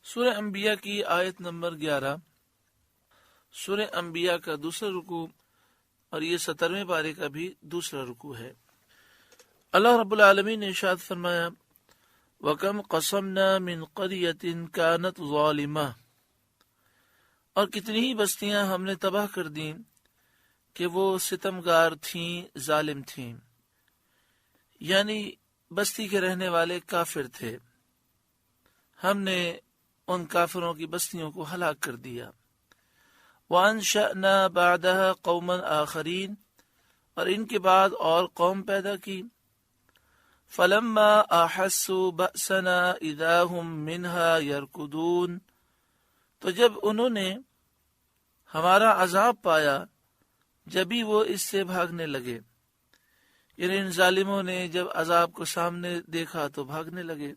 سورہ انبیاء کی آیت نمبر 11۔ سورہ انبیاء کا دوسرا رکوع اور یہ 17ویں پارے کا بھی دوسرا رکوع ہے۔ اللہ رب العالمین نے ارشاد فرمایا وَكَمْ قَصَمْنَا مِنْ قَرْيَةٍ كَانَتْ ظَالِمَةً، اور کتنی ہی بستیاں ہم نے تباہ کر دیں کہ وہ ستمگار تھیں، ظالم تھیں، یعنی بستی کے رہنے والے کافر تھے، ہم نے ان کافروں کی بستیوں کو ہلاک کر دیا۔ وَأَنشَأْنَا بَعْدَهَا قَوْمًا آخَرِينَ، اور ان کے بعد اور قوم پیدا کی۔ فَلَمَّا أَحَسُّوا بَأْسَنَا إِذَا هُمْ مِنْهَا يَرْكُضُونَ، تو جب انہوں نے ہمارا عذاب پایا جبھی وہ اس سے بھاگنے لگے، یعنی ان ظالموں نے جب عذاب کو سامنے دیکھا تو بھاگنے لگے۔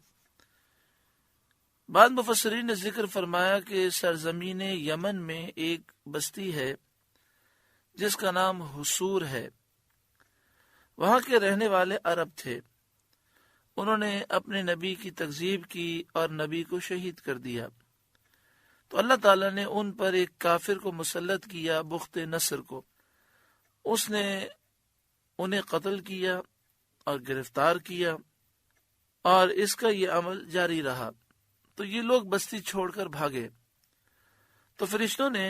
بعض مفسرین نے ذکر فرمایا کہ سرزمین یمن میں ایک بستی ہے جس کا نام حصور ہے، وہاں کے رہنے والے عرب تھے، انہوں نے اپنے نبی کی تکذیب کی اور نبی کو شہید کر دیا، تو اللہ تعالیٰ نے ان پر ایک کافر کو مسلط کیا، بخت نصر کو، اس نے انہیں قتل کیا اور گرفتار کیا، اور اس کا یہ عمل جاری رہا، تو یہ لوگ بستی چھوڑ کر بھاگے، تو فرشتوں نے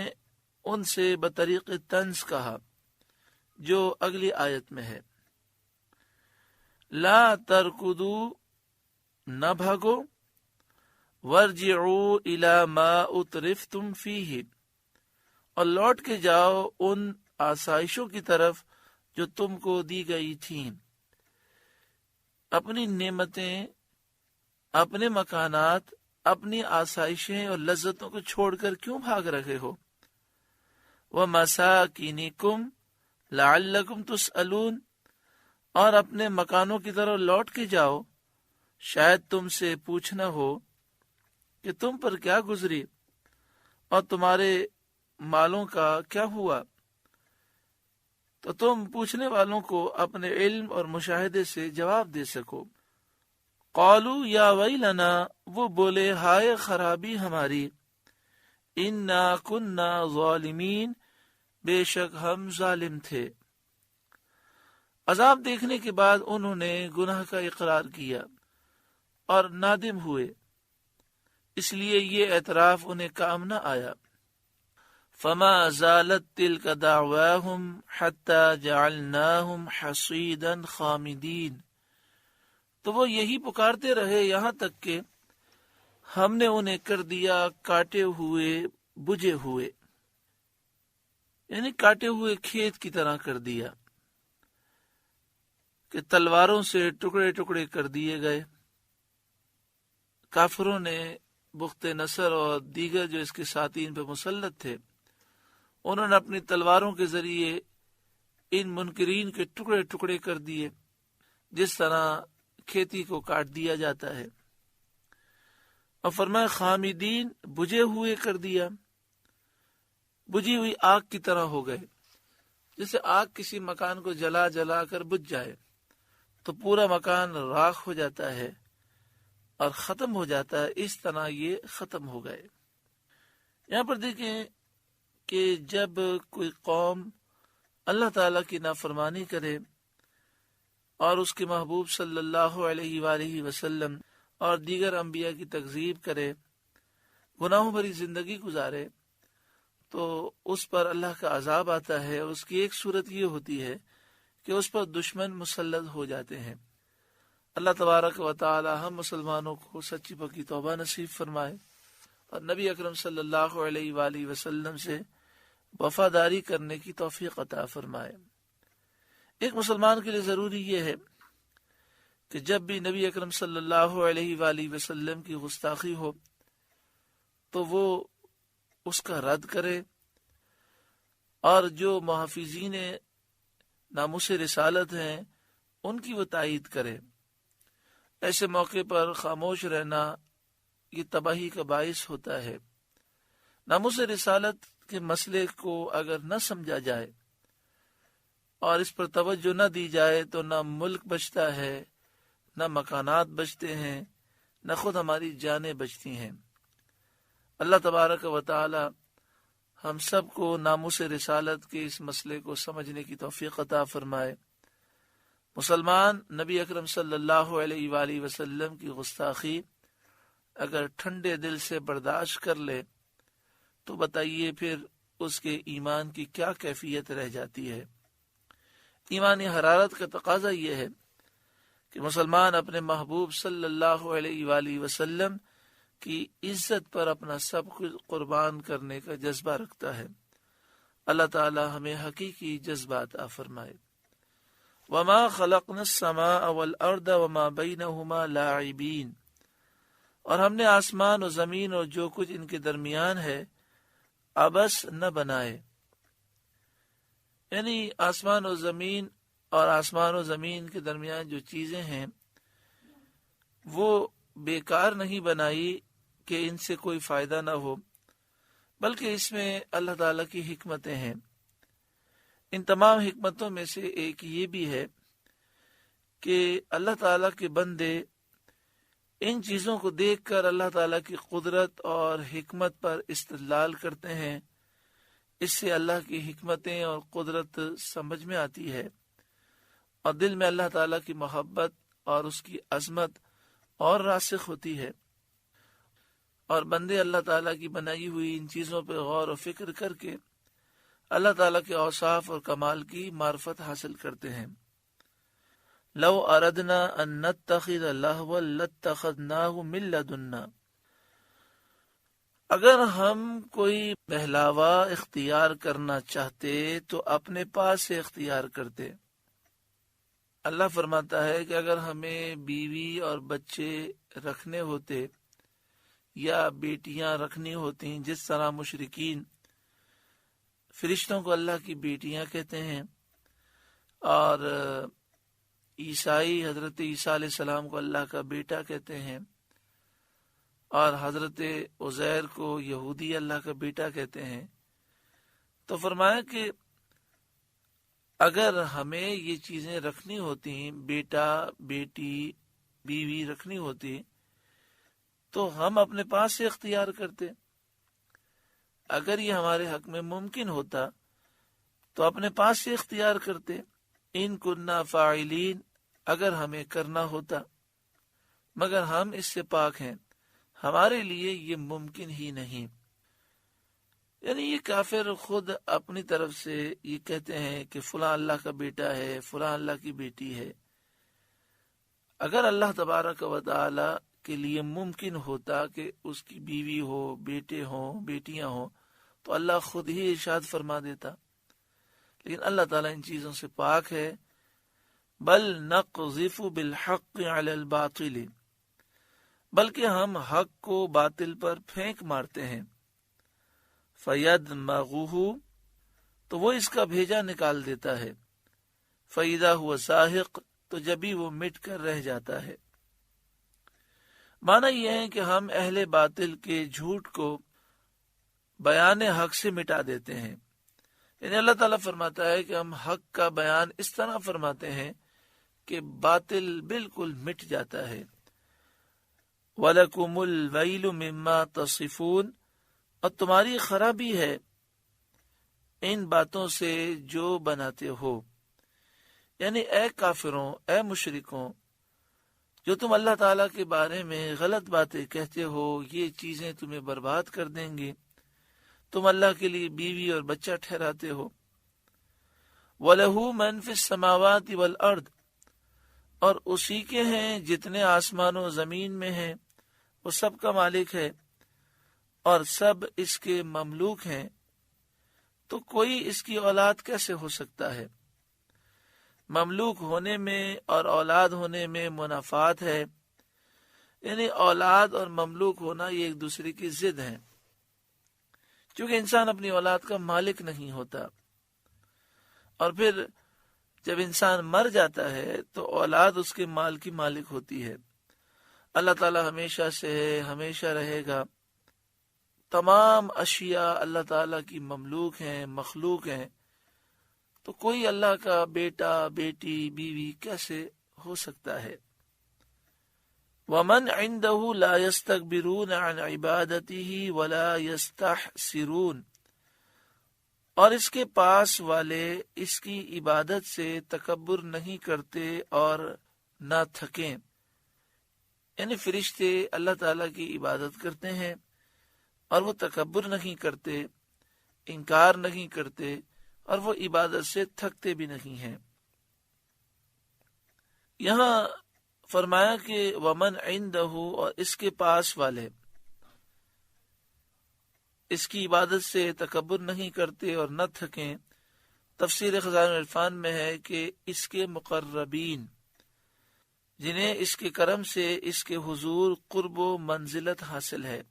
ان سے بطریق طنز کہا جو اگلی آیت میں ہے، لا ترکدو، نہ بھاگو، وارجعوا الی ما اترفتم فیہ، اور لوٹ کے جاؤ ان آسائشوں کی طرف جو تم کو دی گئی تھیں، اپنی نعمتیں، اپنے مکانات، اپنی آسائشیں اور لذتوں کو چھوڑ کر کیوں بھاگ رہے ہو؟ وَمَسَاكِنِكُمْ لَعَلَّكُمْ تُسْأَلُونَ، اور اپنے مکانوں کی طرف لوٹ کے جاؤ، شاید تم سے پوچھنا ہو کہ تم پر کیا گزری اور تمہارے مالوں کا کیا ہوا، تو تم پوچھنے والوں کو اپنے علم اور مشاہدے سے جواب دے سکو۔ قالوا یا ویلنا، وہ بولے ہائے خرابی ہماری، انا کننا ظالمین، بے شک ہم ظالم تھے۔ عذاب دیکھنے کے بعد انہوں نے گناہ کا اقرار کیا اور نادم ہوئے، اس لیے یہ اعتراف انہیں کام نہ آیا۔ فما زالت تلک دعواہم حتی جعلناہم حصیدا خامدین، تو وہ یہی پکارتے رہے یہاں تک کہ ہم نے انہیں کر دیا کاٹے ہوئے، بجھے ہوئے، یعنی کاٹے ہوئے کھیت کی طرح کر دیا کہ تلواروں سے ٹکڑے ٹکڑے کر دیے گئے۔ کافروں نے، بخت نصر اور دیگر جو اس کے ساتھین پہ مسلط تھے، انہوں نے اپنی تلواروں کے ذریعے ان منکرین کے ٹکڑے ٹکڑے کر دیے، جس طرح کھیتی کو کاٹ دیا جاتا ہے۔ اور فرمایا خامدین، بجھے ہوئے کر دیا، بجھی ہوئی آگ کی طرح ہو گئے۔ جیسے آگ کسی مکان کو جلا جلا کر بجھ جائے تو پورا مکان راکھ ہو جاتا ہے اور ختم ہو جاتا ہے، اس طرح یہ ختم ہو گئے۔ یہاں پر دیکھیں کہ جب کوئی قوم اللہ تعالیٰ کی نافرمانی کرے اور اس کے محبوب صلی اللہ علیہ وآلہ وسلم اور دیگر انبیاء کی تکذیب کرے، گناہوں بھری زندگی گزارے، تو اس پر اللہ کا عذاب آتا ہے، اور اس کی ایک صورت یہ ہوتی ہے کہ اس پر دشمن مسلط ہو جاتے ہیں۔ اللہ تبارک و تعالی ہم مسلمانوں کو سچی پکی توبہ نصیب فرمائے اور نبی اکرم صلی اللہ علیہ وآلہ وسلم سے وفاداری کرنے کی توفیق عطا فرمائے۔ ایک مسلمان کے لیے ضروری یہ ہے کہ جب بھی نبی اکرم صلی اللہ علیہ وآلہ وسلم کی گستاخی ہو تو وہ اس کا رد کرے، اور جو محافظین ناموس رسالت ہیں ان کی وہ تائید کرے۔ ایسے موقع پر خاموش رہنا یہ تباہی کا باعث ہوتا ہے۔ ناموس رسالت کے مسئلے کو اگر نہ سمجھا جائے اور اس پر توجہ نہ دی جائے تو نہ ملک بچتا ہے، نہ مکانات بچتے ہیں، نہ خود ہماری جانیں بچتی ہیں۔ اللہ تبارک و تعالی ہم سب کو ناموس رسالت کے اس مسئلے کو سمجھنے کی توفیق عطا فرمائے۔ مسلمان نبی اکرم صلی اللہ علیہ وآلہ وسلم کی گستاخی اگر ٹھنڈے دل سے برداشت کر لے تو بتائیے پھر اس کے ایمان کی کیا کیفیت رہ جاتی ہے۔ ایمانی حرارت کا تقاضا یہ ہے کہ مسلمان اپنے محبوب صلی اللہ علیہ وآلہ وسلم کی عزت پر اپنا سب کچھ قربان کرنے کا جذبہ رکھتا ہے۔ اللہ تعالی ہمیں حقیقی جذبہ عطا فرمائے۔ وما خلقنا السماء والارض وما بینہما لاعبین، اور ہم نے آسمان و زمین اور جو کچھ ان کے درمیان ہے عبث نہ بنائے، یعنی آسمان و زمین اور آسمان و زمین کے درمیان جو چیزیں ہیں وہ بیکار نہیں بنائی کہ ان سے کوئی فائدہ نہ ہو، بلکہ اس میں اللہ تعالیٰ کی حکمتیں ہیں۔ ان تمام حکمتوں میں سے ایک یہ بھی ہے کہ اللہ تعالیٰ کے بندے ان چیزوں کو دیکھ کر اللہ تعالیٰ کی قدرت اور حکمت پر استدلال کرتے ہیں۔ اس سے اللہ کی حکمتیں اور قدرت سمجھ میں آتی ہے اور دل میں اللہ تعالیٰ کی محبت اور اس کی عظمت اور راسخ ہوتی ہے، اور بندے اللہ تعالیٰ کی بنائی ہوئی ان چیزوں پہ غور و فکر کر کے اللہ تعالیٰ کے اوصاف اور کمال کی معرفت حاصل کرتے ہیں۔ لو اردنا ان نتخذ لہوا لاتخذناہ من لدنا، اگر ہم کوئی بہلاوا اختیار کرنا چاہتے تو اپنے پاس سے اختیار کرتے۔ اللہ فرماتا ہے کہ اگر ہمیں بیوی اور بچے رکھنے ہوتے یا بیٹیاں رکھنی ہوتی، جس طرح مشرکین فرشتوں کو اللہ کی بیٹیاں کہتے ہیں اور عیسائی حضرت عیسیٰ علیہ السلام کو اللہ کا بیٹا کہتے ہیں، اور حضرت عزیر کو یہودی اللہ کا بیٹا کہتے ہیں، تو فرمایا کہ اگر ہمیں یہ چیزیں رکھنی ہوتی، بیٹا بیٹی بیوی رکھنی ہوتی، تو ہم اپنے پاس سے اختیار کرتے۔ اگر یہ ہمارے حق میں ممکن ہوتا تو اپنے پاس سے اختیار کرتے۔ ان کننا فاعلین، اگر ہمیں کرنا ہوتا، مگر ہم اس سے پاک ہیں، ہمارے لیے یہ ممکن ہی نہیں۔ یعنی یہ کافر خود اپنی طرف سے یہ کہتے ہیں کہ فلاں اللہ کا بیٹا ہے، فلاں اللہ کی بیٹی ہے۔ اگر اللہ تبارک و تعالی کے لیے ممکن ہوتا کہ اس کی بیوی ہو، بیٹے ہوں، بیٹیاں ہوں، تو اللہ خود ہی ارشاد فرما دیتا، لیکن اللہ تعالیٰ ان چیزوں سے پاک ہے۔ بل نقذف بالحق علی الباطل، بلکہ ہم حق کو باطل پر پھینک مارتے ہیں۔ فیدمغہ، تو وہ اس کا بھیجا نکال دیتا ہے۔ فاذا هو زاہق، تو جبھی وہ مٹ کر رہ جاتا ہے۔ معنی یہ ہے کہ ہم اہل باطل کے جھوٹ کو بیان حق سے مٹا دیتے ہیں۔ یعنی اللہ تعالیٰ فرماتا ہے کہ ہم حق کا بیان اس طرح فرماتے ہیں کہ باطل بالکل مٹ جاتا ہے۔ وَلَكُمُ الْوَيْلُ مِمَّا تَصِفُونَ، اور تمہاری خرابی ہے ان باتوں سے جو بناتے ہو۔ یعنی اے کافروں، اے مشرکوں، جو تم اللہ تعالیٰ کے بارے میں غلط باتیں کہتے ہو، یہ چیزیں تمہیں برباد کر دیں گی۔ تم اللہ کے لیے بیوی اور بچہ ٹھہراتے ہو۔ وَلَهُ مَنْ فِي السَّمَاوَاتِ وَالْأَرْضِ، اور اسی کے ہیں جتنے آسمان و زمین میں ہیں، وہ سب کا مالک ہے اور سب اس کے مملوک ہیں، تو کوئی اس کی اولاد کیسے ہو سکتا ہے؟ مملوک ہونے میں اور اولاد ہونے میں منافات ہے، یعنی اولاد اور مملوک ہونا یہ ایک دوسرے کی ضد ہیں، کیونکہ انسان اپنی اولاد کا مالک نہیں ہوتا، اور پھر جب انسان مر جاتا ہے تو اولاد اس کے مال کی مالک ہوتی ہے۔ اللہ تعالیٰ ہمیشہ سے ہے، ہمیشہ رہے گا۔ تمام اشیاء اللہ تعالیٰ کی مملوک ہیں، مخلوق ہیں، تو کوئی اللہ کا بیٹا بیٹی بیوی کیسے ہو سکتا ہے؟ وَمَنْ عِنْدَهُ لَا يَسْتَكْبِرُونَ عَنْ عِبَادَتِهِ وَلَا يَسْتَحْسِرُونَ، اور اس کے پاس والے اس کی عبادت سے تکبر نہیں کرتے اور نہ تھکیں. یعنی فرشتے اللہ تعالیٰ کی عبادت کرتے ہیں اور وہ تکبر نہیں کرتے، انکار نہیں کرتے، اور وہ عبادت سے تھکتے بھی نہیں ہیں. یہاں فرمایا کہ ومن عندہ، اور اس کے پاس والے اس کی عبادت سے تکبر نہیں کرتے اور نہ تھکیں. تفسیر خزائن العرفان میں ہے کہ اس کے مقربین، جنہیں اس کے کرم سے اس کے حضور قرب و منزلت حاصل ہے،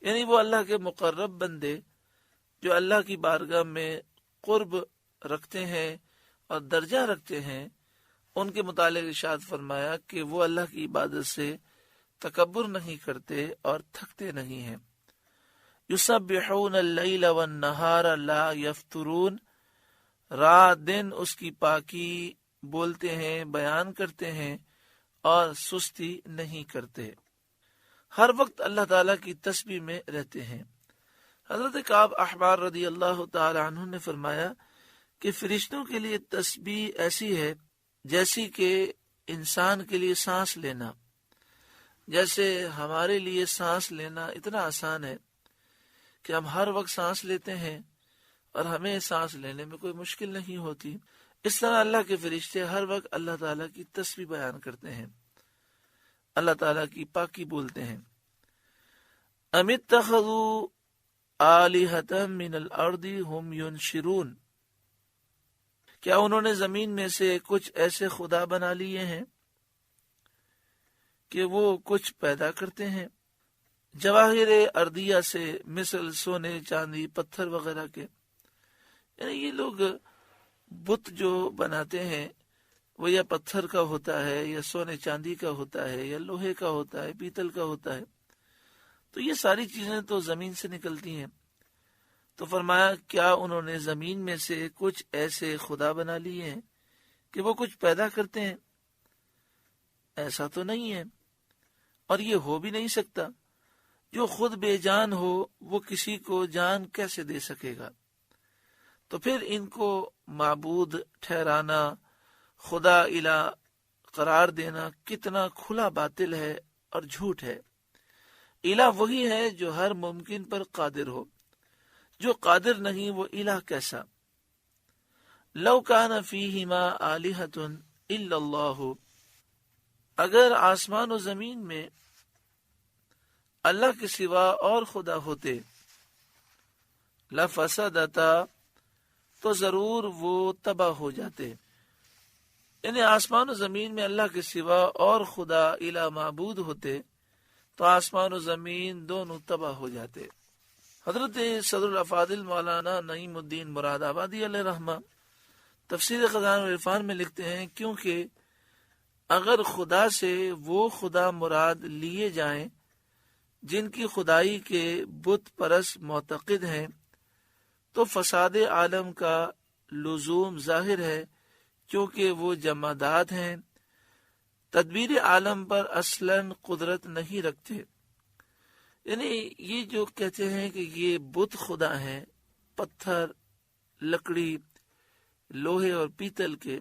یعنی وہ اللہ کے مقرب بندے جو اللہ کی بارگاہ میں قرب رکھتے ہیں اور درجہ رکھتے ہیں، ان کے متعلق ارشاد فرمایا کہ وہ اللہ کی عبادت سے تکبر نہیں کرتے اور تھکتے نہیں ہیں. یسبحون اللیل والنہار لا یفترون، رات دن اس کی پاکی بولتے ہیں، بیان کرتے ہیں اور سستی نہیں کرتے، ہر وقت اللہ تعالیٰ کی تسبیح میں رہتے ہیں. حضرت کعب احبار رضی اللہ تعالی عنہ نے فرمایا کہ فرشتوں کے لیے تسبیح ایسی ہے جیسی کہ انسان کے لیے سانس لینا. جیسے ہمارے لیے سانس لینا اتنا آسان ہے کہ ہم ہر وقت سانس لیتے ہیں اور ہمیں سانس لینے میں کوئی مشکل نہیں ہوتی، اس طرح اللہ کے فرشتے ہر وقت اللہ تعالیٰ کی تسبیح بیان کرتے ہیں، اللہ تعالیٰ کی پاکی بولتے ہیں. ام اتخذوا آلہۃ من الارض ہم ینشرون، کیا انہوں نے زمین میں سے کچھ ایسے خدا بنا لیے ہیں کہ وہ کچھ پیدا کرتے ہیں، جواہر اردیہ سے، مثل سونے چاندی پتھر وغیرہ کے. یعنی یہ لوگ بت جو بناتے ہیں وہ یا پتھر کا ہوتا ہے یا سونے چاندی کا ہوتا ہے یا لوہے کا ہوتا ہے، پیتل کا ہوتا ہے، تو یہ ساری چیزیں تو زمین سے نکلتی ہیں. تو فرمایا کیا انہوں نے زمین میں سے کچھ ایسے خدا بنا لیے ہیں کہ وہ کچھ پیدا کرتے ہیں؟ ایسا تو نہیں ہے، اور یہ ہو بھی نہیں سکتا. جو خود بے جان ہو وہ کسی کو جان کیسے دے سکے گا؟ تو پھر ان کو معبود ٹھہرانا، خدا الہ قرار دینا کتنا کھلا باطل ہے اور جھوٹ ہے. الہ وہی ہے جو ہر ممکن پر قادر ہو، جو قادر نہیں وہ الہ کیسا؟ لو کان فیہما آلہۃ الا اللہ، اگر آسمان و زمین میں اللہ کے سوا اور خدا ہوتے، لفسدتا، تو ضرور وہ تباہ ہو جاتے. یعنی آسمان و زمین میں اللہ کے سوا اور خدا الہ معبود ہوتے تو آسمان و زمین دونوں تباہ ہو جاتے. حضرت صدر الافاضل مولانا نعیم الدین مراد آبادی علیہ رحمہ تفسیر خزائن العرفان میں لکھتے ہیں، کیونکہ اگر خدا سے وہ خدا مراد لیے جائیں جن کی خدائی کے بت پرست معتقد ہیں تو فساد عالم کا لزوم ظاہر ہے، کیونکہ وہ جمادات ہیں، تدبیر عالم پر اصلاً قدرت نہیں رکھتے. یعنی یہ جو کہتے ہیں کہ یہ بت خدا ہیں، پتھر، لکڑی، لوہے اور پیتل کے،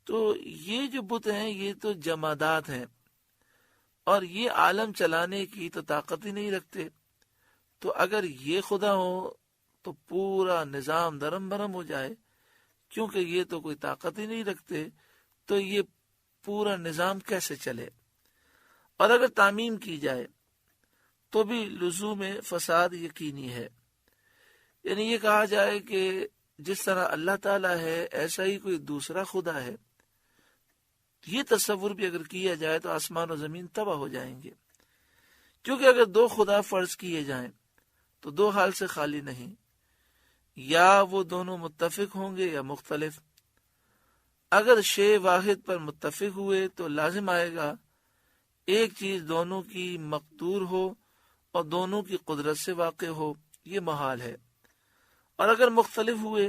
تو یہ جو بت ہیں یہ تو جمادات ہیں اور یہ عالم چلانے کی تو طاقت ہی نہیں رکھتے. تو اگر یہ خدا ہو تو پورا نظام درم برم ہو جائے، کیونکہ یہ تو کوئی طاقت ہی نہیں رکھتے، تو یہ پورا نظام کیسے چلے؟ اور اگر تعمیم کی جائے تو بھی لزوم فساد یقینی ہے. یعنی یہ کہا جائے کہ جس طرح اللہ تعالیٰ ہے ایسا ہی کوئی دوسرا خدا ہے، یہ تصور بھی اگر کیا جائے تو آسمان و زمین تباہ ہو جائیں گے. کیونکہ اگر دو خدا فرض کیے جائیں تو دو حال سے خالی نہیں، یا وہ دونوں متفق ہوں گے یا مختلف. اگر شے واحد پر متفق ہوئے تو لازم آئے گا ایک چیز دونوں کی مقدور ہو اور دونوں کی قدرت سے واقع ہو، یہ محال ہے. اور اگر مختلف ہوئے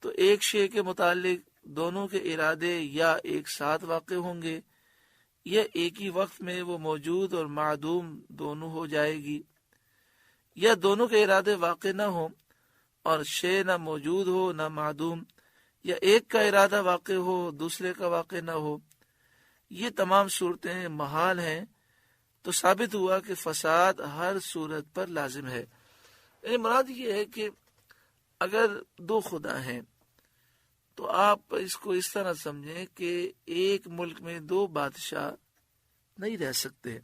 تو ایک شے کے متعلق دونوں کے ارادے یا ایک ساتھ واقع ہوں گے یا ایک ہی وقت میں وہ موجود اور معدوم دونوں ہو جائے گی، یا دونوں کے ارادے واقع نہ ہوں اور شے نہ موجود ہو نہ معدوم، یا ایک کا ارادہ واقع ہو دوسرے کا واقع نہ ہو۔ یہ تمام صورتیں محال ہیں، تو ثابت ہوا کہ فساد ہر صورت پر لازم ہے۔ یعنی مراد یہ ہے کہ اگر دو خدا ہیں تو آپ اس کو اس طرح سمجھیں کہ ایک ملک میں دو بادشاہ نہیں رہ سکتے۔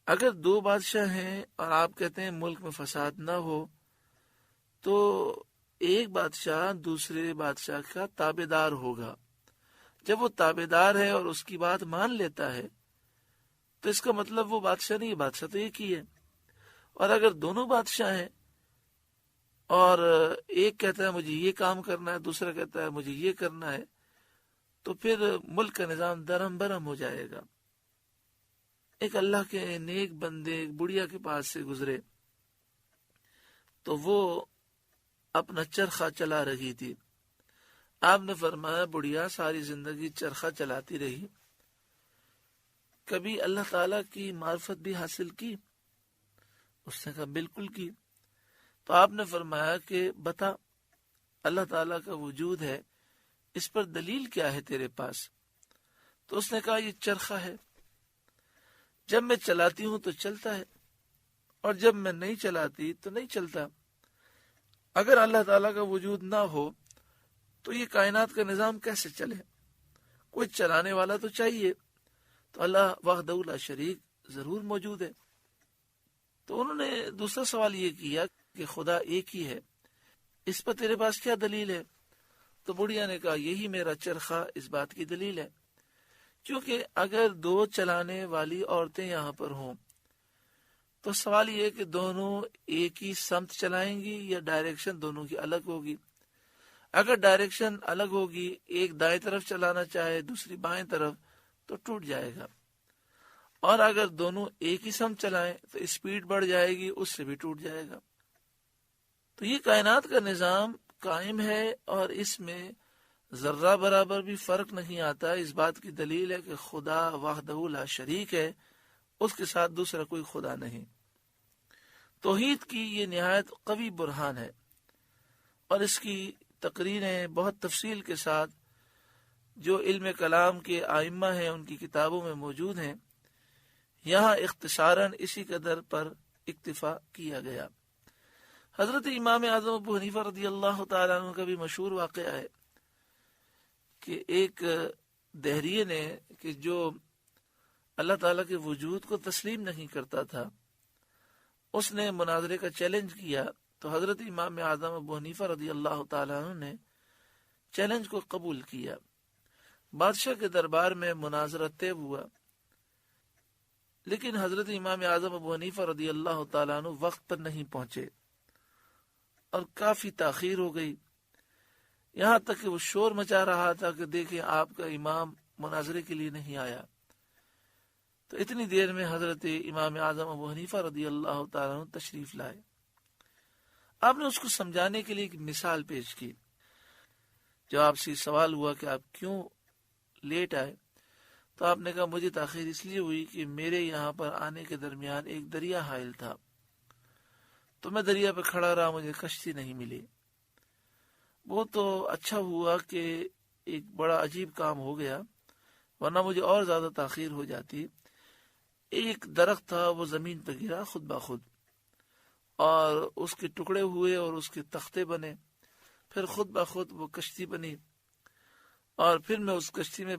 اگر دو بادشاہ ہیں اور آپ کہتے ہیں ملک میں فساد نہ ہو، تو ایک بادشاہ دوسرے بادشاہ کا تابع دار ہوگا۔ جب وہ تابع دار ہے اور اس کی بات مان لیتا ہے تو اس کا مطلب وہ بادشاہ نہیں، بادشاہ تو ایک ہی ہے۔ اور اگر دونوں بادشاہ ہیں اور ایک کہتا ہے مجھے یہ کام کرنا ہے، دوسرا کہتا ہے مجھے یہ کرنا ہے، تو پھر ملک کا نظام درہم برہم ہو جائے گا۔ ایک اللہ کے نیک بندے ایک بڑھیا کے پاس سے گزرے تو وہ اپنا چرخہ چلا رہی تھی۔ آپ نے فرمایا بڑھیا ساری زندگی چرخہ چلاتی رہی، کبھی اللہ تعالیٰ کی معرفت بھی حاصل کی؟ اس نے کہا بالکل کی۔ تو آپ نے فرمایا کہ بتا اللہ تعالیٰ کا وجود ہے، اس پر دلیل کیا ہے تیرے پاس؟ تو اس نے کہا یہ چرخہ ہے، جب میں چلاتی ہوں تو چلتا ہے اور جب میں نہیں چلاتی تو نہیں چلتا۔ اگر اللہ تعالیٰ کا وجود نہ ہو تو یہ کائنات کا نظام کیسے چلے؟ کوئی چلانے والا تو چاہیے، تو اللہ وحدہ لا شریک ضرور موجود ہے۔ تو انہوں نے دوسرا سوال یہ کیا کہ خدا ایک ہی ہے، اس پر تیرے پاس کیا دلیل ہے؟ تو بڑھیا نے کہا یہی میرا چرخہ اس بات کی دلیل ہے، کیونکہ اگر دو چلانے والی عورتیں یہاں پر ہوں تو سوال یہ ہے کہ دونوں ایک ہی سمت چلائیں گی یا ڈائریکشن دونوں کی الگ ہوگی؟ اگر ڈائریکشن الگ ہوگی، ایک دائیں طرف چلانا چاہے دوسری بائیں طرف، تو ٹوٹ جائے گا، اور اگر دونوں ایک ہی سمت چلائیں تو اسپیڈ بڑھ جائے گی، اس سے بھی ٹوٹ جائے گا۔ تو یہ کائنات کا نظام قائم ہے اور اس میں ذرہ برابر بھی فرق نہیں آتا۔ اس بات کی دلیل ہے کہ خدا وحدہ لا شریک ہے، اس کے ساتھ دوسرا کوئی خدا نہیں۔ توحید کی یہ نہایت قوی برہان ہے، اور اس کی تقریریں بہت تفصیل کے ساتھ جو علم کلام کے ائمہ ہیں ان کی کتابوں میں موجود ہیں۔ یہاں اختصاراً اسی قدر پر اکتفا کیا گیا۔ حضرت امام اعظم ابو حنیفہ رضی اللہ تعالیٰ عنہ کا بھی مشہور واقعہ ہے کہ ایک دہریے نے کہ جو اللہ تعالیٰ کے وجود کو تسلیم نہیں کرتا تھا، اس نے مناظرے کا چیلنج کیا، تو حضرت امام اعظم ابو حنیفہ رضی اللہ تعالیٰ عنہ نے چیلنج کو قبول کیا۔ بادشاہ کے دربار میں مناظرہ طے ہوا، لیکن حضرت امام اعظم ابو حنیفہ رضی اللہ تعالیٰ عنہ وقت پر نہیں پہنچے اور کافی تاخیر ہو گئی، یہاں تک کہ وہ شور مچا رہا تھا کہ دیکھیں آپ کا امام مناظرے کے لیے نہیں آیا۔ تو اتنی دیر میں حضرت امام اعظم ابو حنیفہ رضی اللہ تعالیٰ عنہ تشریف لائے۔ آپ نے اس کو سمجھانے کے لیے ایک مثال پیش کی۔ جب آپ سے سوال ہوا کہ آپ کیوں لیٹ آئے، تو آپ نے کہا مجھے تاخیر اس لیے ہوئی کہ میرے یہاں پر آنے کے درمیان ایک دریا حائل تھا، تو میں دریا پہ کھڑا رہا، مجھے کشتی نہیں ملی۔ وہ تو اچھا ہوا کہ ایک بڑا عجیب کام ہو گیا، ورنہ مجھے اور زیادہ تاخیر ہو جاتی۔ ایک درخت تھا، وہ زمین پہ گرا خود بخود، اور اس کے ٹکڑے ہوئے اور اس کے تختے بنے، پھر خود بخود وہ کشتی بنی، اور پھر میں اس کشتی میں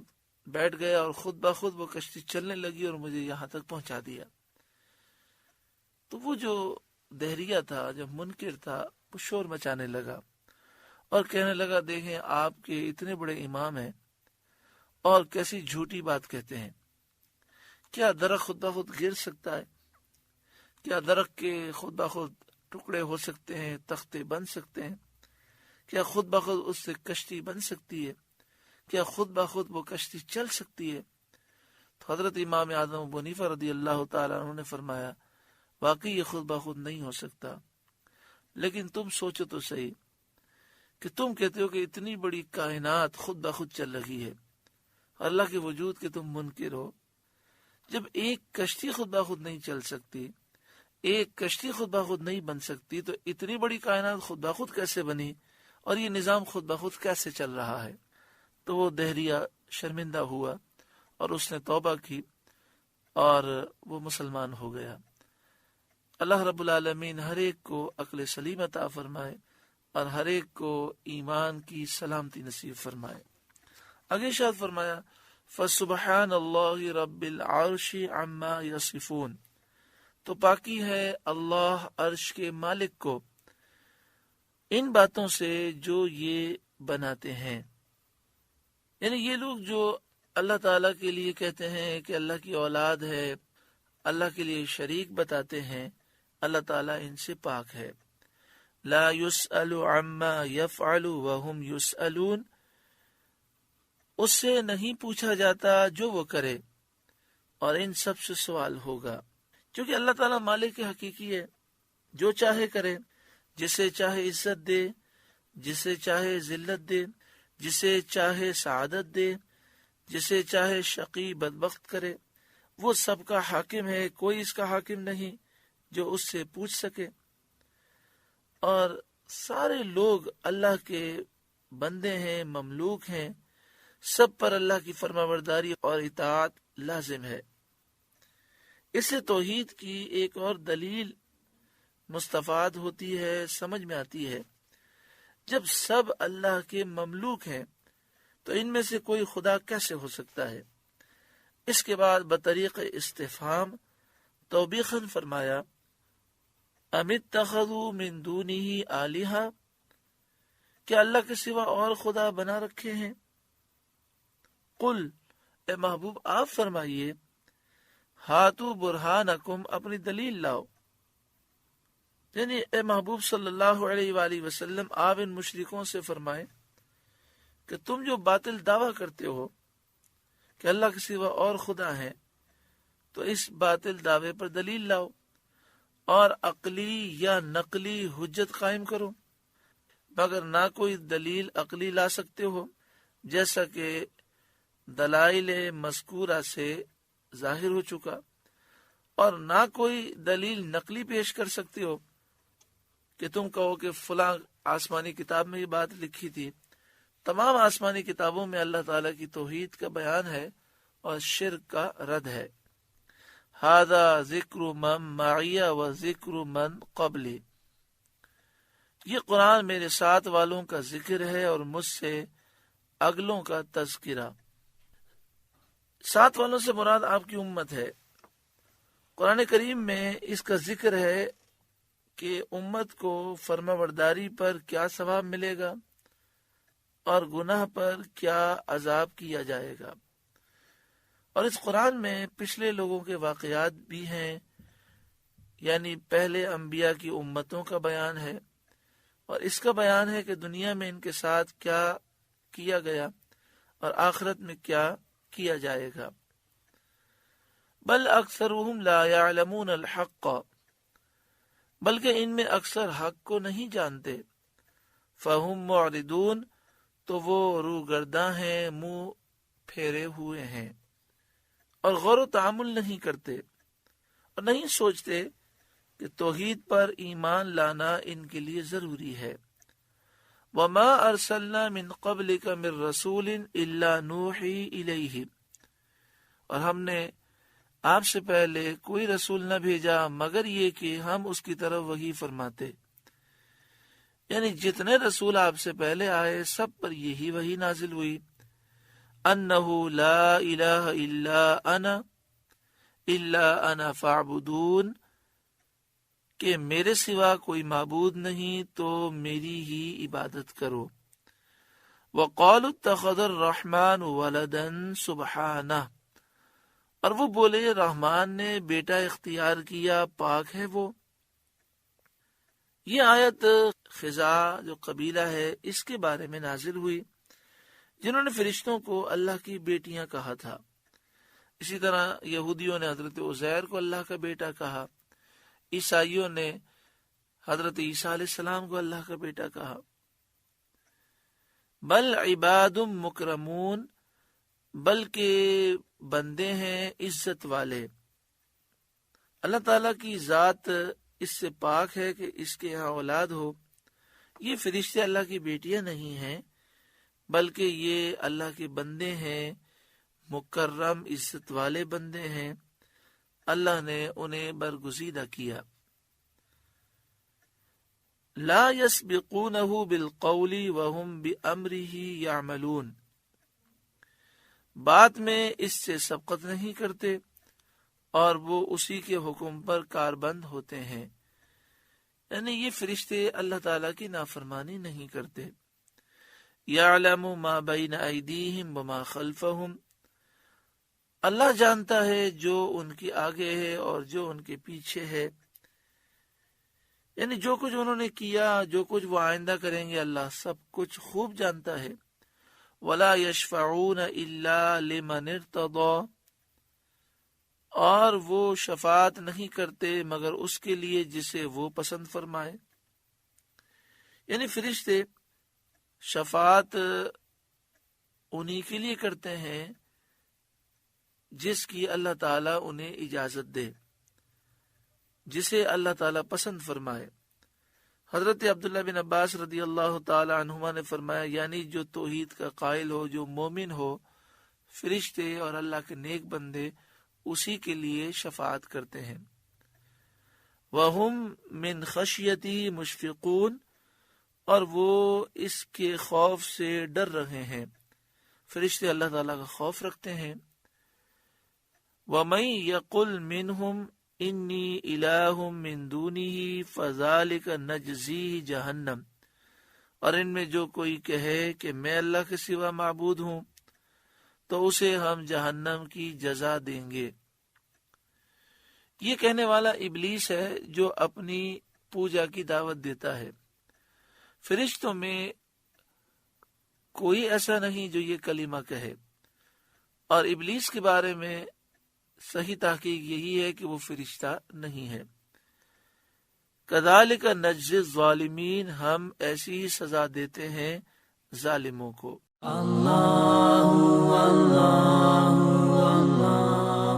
بیٹھ گیا اور خود بخود وہ کشتی چلنے لگی اور مجھے یہاں تک پہنچا دیا۔ تو وہ جو دہریہ تھا، جب منکر تھا، وہ شور مچانے لگا اور کہنے لگا دیکھیں آپ کے اتنے بڑے امام ہیں اور کیسی جھوٹی بات کہتے ہیں۔ کیا درخت خود بخود گر سکتا ہے؟ کیا درخت کے خود بخود ٹکڑے ہو سکتے ہیں، تختے بن سکتے ہیں؟ کیا خود بخود اس سے کشتی بن سکتی ہے؟ کیا خود بخود وہ کشتی چل سکتی ہے؟ تو حضرت امام اعظم ابو حنیفہ رضی اللہ تعالیٰ عنہ نے فرمایا واقعی یہ خود بخود نہیں ہو سکتا، لیکن تم سوچو تو صحیح کہ تم کہتے ہو کہ اتنی بڑی کائنات خود بخود چل رہی ہے، اللہ کے وجود کے تم منکر ہو۔ جب ایک کشتی خود بخود نہیں چل سکتی، ایک کشتی خود بخود نہیں بن سکتی، تو اتنی بڑی کائنات خود بخود کیسے بنی اور یہ نظام خود بخود کیسے چل رہا ہے؟ تو وہ دہریہ شرمندہ ہوا اور اس نے توبہ کی اور وہ مسلمان ہو گیا۔ اللہ رب العالمین ہر ایک کو عقل سلیم عطا فرمائے اور ہر ایک کو ایمان کی سلامتی نصیب فرمائے۔ آگے ارشاد فرمایا فَسُبْحَانَ اللَّهِ رَبِّ الْعَرْشِ عَمَّا يَصِفُونَ، تو پاکی ہے اللہ عرش کے مالک کو ان باتوں سے جو یہ بناتے ہیں۔ یعنی یہ لوگ جو اللہ تعالیٰ کے لیے کہتے ہیں کہ اللہ کی اولاد ہے، اللہ کے لیے شریک بتاتے ہیں، اللہ تعالیٰ ان سے پاک ہے۔ لا يسأل عما يفعل وهم يسألون، اس سے نہیں پوچھا جاتا جو وہ کرے اور ان سب سے سوال ہوگا، کیونکہ اللہ تعالیٰ مالک حقیقی ہے، جو چاہے کرے، جسے چاہے عزت دے، جسے چاہے ذلت دے، جسے چاہے سعادت دے، جسے چاہے شقی بدبخت کرے، وہ سب کا حاکم ہے، کوئی اس کا حاکم نہیں جو اس سے پوچھ سکے۔ اور سارے لوگ اللہ کے بندے ہیں، مملوک ہیں، سب پر اللہ کی فرمانبرداری اور اطاعت لازم ہے۔ اس سے توحید کی ایک اور دلیل مستفاد ہوتی ہے، سمجھ میں آتی ہے۔ جب سب اللہ کے مملوک ہیں تو ان میں سے کوئی خدا کیسے ہو سکتا ہے؟ اس کے بعد بطریق استفہام توبیخاً فرمایا ام اتخذوا من دونہ آلہہ، کیا اللہ کے سوا اور خدا بنا رکھے ہیں؟ قل، اے محبوب آپ فرمائیے، ہاتو برہانکم، اپنی دلیل لاؤ۔ یعنی اے محبوب صلی اللہ علیہ وآلہ وسلم، آپ ان مشرکوں سے فرمائیں کہ تم جو باطل دعویٰ کرتے ہو کہ اللہ کے سوا اور خدا ہیں، تو اس باطل دعوے پر دلیل لاؤ اور عقلی یا نقلی حجت قائم کرو۔ مگر نہ کوئی دلیل عقلی لا سکتے ہو، جیسا کہ دلائل مذکورہ سے ظاہر ہو چکا، اور نہ کوئی دلیل نقلی پیش کر سکتے ہو کہ تم کہو کہ فلاں آسمانی کتاب میں یہ بات لکھی تھی۔ تمام آسمانی کتابوں میں اللہ تعالیٰ کی توحید کا بیان ہے اور شرک کا رد ہے۔ ھذا ذکر من معی و ذکر من قبلی، یہ قرآن میرے ساتھ والوں کا ذکر ہے اور مجھ سے اگلوں کا تذکرہ۔ ساتھ والوں سے مراد آپ کی امت ہے۔ قرآن کریم میں اس کا ذکر ہے کہ امت کو فرما برداری پر کیا ثواب ملے گا اور گناہ پر کیا عذاب کیا جائے گا۔ اور اس قرآن میں پچھلے لوگوں کے واقعات بھی ہیں، یعنی پہلے انبیاء کی امتوں کا بیان ہے، اور اس کا بیان ہے کہ دنیا میں ان کے ساتھ کیا کیا گیا اور آخرت میں کیا کیا جائے گا۔ بل اکثرهم لا يعلمون الحق، بلکہ ان میں اکثر حق کو نہیں جانتے۔ فہم معرضون، تو وہ روگرداں ہیں، منہ پھیرے ہوئے ہیں اور غور و تعامل نہیں کرتے اور نہیں سوچتے کہ توحید پر ایمان لانا ان کے لیے ضروری ہے۔ وما ارسلنا من قبلک من رسول الا نوحی الیہ، اور ہم نے آپ سے پہلے کوئی رسول نہ بھیجا مگر یہ کہ ہم اس کی طرف وحی فرماتے۔ یعنی جتنے رسول آپ سے پہلے آئے سب پر یہی وحی نازل ہوئی، انہ لا الہ الا انا فاعبدون، کہ میرے سوا کوئی معبود نہیں تو میری ہی عبادت کرو۔ وقالوا اتخذ الرحمن ولدا سبحانہ، اور وہ بولے رحمان نے بیٹا اختیار کیا، پاک ہے وہ۔ یہ آیت خزاع جو قبیلہ ہے اس کے بارے میں نازل ہوئی، جنہوں نے فرشتوں کو اللہ کی بیٹیاں کہا تھا۔ اسی طرح یہودیوں نے حضرت عزیر کو اللہ کا بیٹا کہا، عیسائیوں نے حضرت عیسیٰ علیہ السلام کو اللہ کا بیٹا کہا۔ بل عباد مکرمون، بلکہ بندے ہیں عزت والے۔ اللہ تعالیٰ کی ذات اس سے پاک ہے کہ اس کے یہاں اولاد ہو۔ یہ فرشتے اللہ کی بیٹیاں نہیں ہیں، بلکہ یہ اللہ کے بندے ہیں، مکرم عزت والے بندے ہیں، اللہ نے انہیں برگزیدہ کیا۔ لا يسبقونہ بالقول وهم بامرہ یعملون، بات میں اس سے سبقت نہیں کرتے اور وہ اسی کے حکم پر کاربند ہوتے ہیں، یعنی یہ فرشتے اللہ تعالیٰ کی نافرمانی نہیں کرتے۔ یعلم ما بین ایدیہم وما خلفہم، اللہ جانتا ہے جو ان کے آگے ہے اور جو ان کے پیچھے ہے، یعنی جو کچھ انہوں نے کیا، جو کچھ وہ آئندہ کریں گے، اللہ سب کچھ خوب جانتا ہے۔ ولا یشفعون الا لمن ارتضی، اور وہ شفاعت نہیں کرتے مگر اس کے لیے جسے وہ پسند فرمائے، یعنی فرشتے شفاعت انہی کے لیے کرتے ہیں جس کی اللہ تعالیٰ انہیں اجازت دے، جسے اللہ تعالیٰ پسند فرمائے۔ حضرت عبداللہ بن عباس رضی اللہ تعالی عنہما نے فرمایا، یعنی جو توحید کا قائل ہو، جو مومن ہو، فرشتے اور اللہ کے نیک بندے اسی کے لیے شفاعت کرتے ہیں۔ وَهُمْ مِنْ خَشْيَتِهِ مُشْفِقُونَ، اور وہ اس کے خوف سے ڈر رہے ہیں، فرشتے اللہ تعالیٰ کا خوف رکھتے ہیں۔ وَمَن يَقُلْ مِنْهُمْ انی الہ من دونہ فذلک نجزیہ جہنم، اور ان میں جو کوئی کہے کہ میں اللہ کے سوا معبود ہوں تو اسے ہم جہنم کی جزا دیں گے۔ یہ کہنے والا ابلیس ہے جو اپنی پوجا کی دعوت دیتا ہے۔ فرشتوں میں کوئی ایسا نہیں جو یہ کلمہ کہے، اور ابلیس کے بارے میں صحیح تحقیق یہی ہے کہ وہ فرشتہ نہیں ہے۔ کذالک نجزی الظالمین، ہم ایسی ہی سزا دیتے ہیں ظالموں کو۔ اللہ اللہ اللہ